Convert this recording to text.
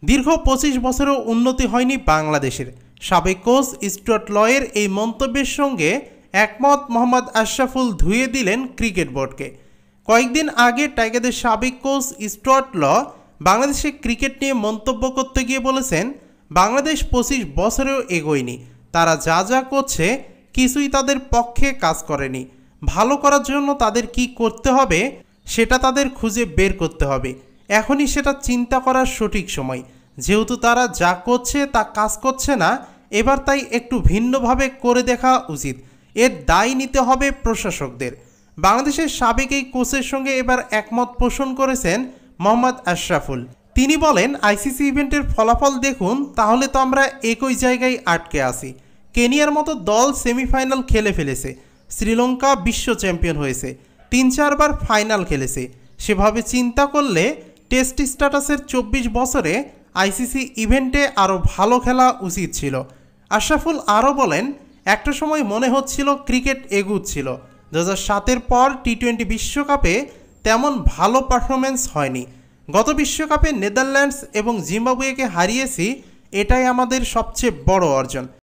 দীর্ঘ ২৫ বছরেও উন্নতি হয়নি বাংলাদেশের। সাবেক কোচ স্টুয়ার্ট লয়ের এই মন্তব্যের সঙ্গে একমত মোহাম্মদ আশরাফুল ধুয়ে দিলেন ক্রিকেট বোর্ডকে। কয়েকদিন আগে টাইগারদের সাবেক কোচ স্টুয়ার্ট ল বাংলাদেশে ক্রিকেট নিয়ে মন্তব্য করতে গিয়ে বলেছেন, বাংলাদেশ ২৫ বছরেও এগোয়নি, তারা যা যা করছে কিছুই তাদের পক্ষে কাজ করেনি। ভালো করার জন্য তাদের কি করতে হবে সেটা তাদের খুঁজে বের করতে হবে। এখনই সেটা চিন্তা করার সঠিক সময়, যেহেতু তারা যা করছে তা কাজ করছে না, এবার তাই একটু ভিন্নভাবে করে দেখা উচিত। এর দায় নিতে হবে প্রশাসকদের। বাংলাদেশের সাবেক এই কোচের সঙ্গে এবার একমত পোষণ করেছেন মোহাম্মদ আশরাফুল। তিনি বলেন, আইসিসি ইভেন্টের ফলাফল দেখুন, তাহলে তো আমরা একই জায়গায় আটকে আছি। কেনিয়ার মতো দল সেমিফাইনাল খেলে ফেলেছে, শ্রীলঙ্কা বিশ্ব চ্যাম্পিয়ন হয়েছে, ৩-৪ বার ফাইনাল খেলেছে। সেভাবে চিন্তা করলে টেস্ট স্ট্যাটাসের ২৪ বছরে আইসিসি ইভেন্টে আরও ভালো খেলা উচিত ছিল। আশরাফুল আরও বলেন, একটা সময় মনে হচ্ছিল ক্রিকেট এগুচ্ছিল। ২০০৭-এর পর টি-20 বিশ্বকাপে তেমন ভালো পারফরমেন্স হয়নি। গত বিশ্বকাপে নেদারল্যান্ডস এবং জিম্বাবুয়েকে হারিয়েছি, এটাই আমাদের সবচেয়ে বড় অর্জন।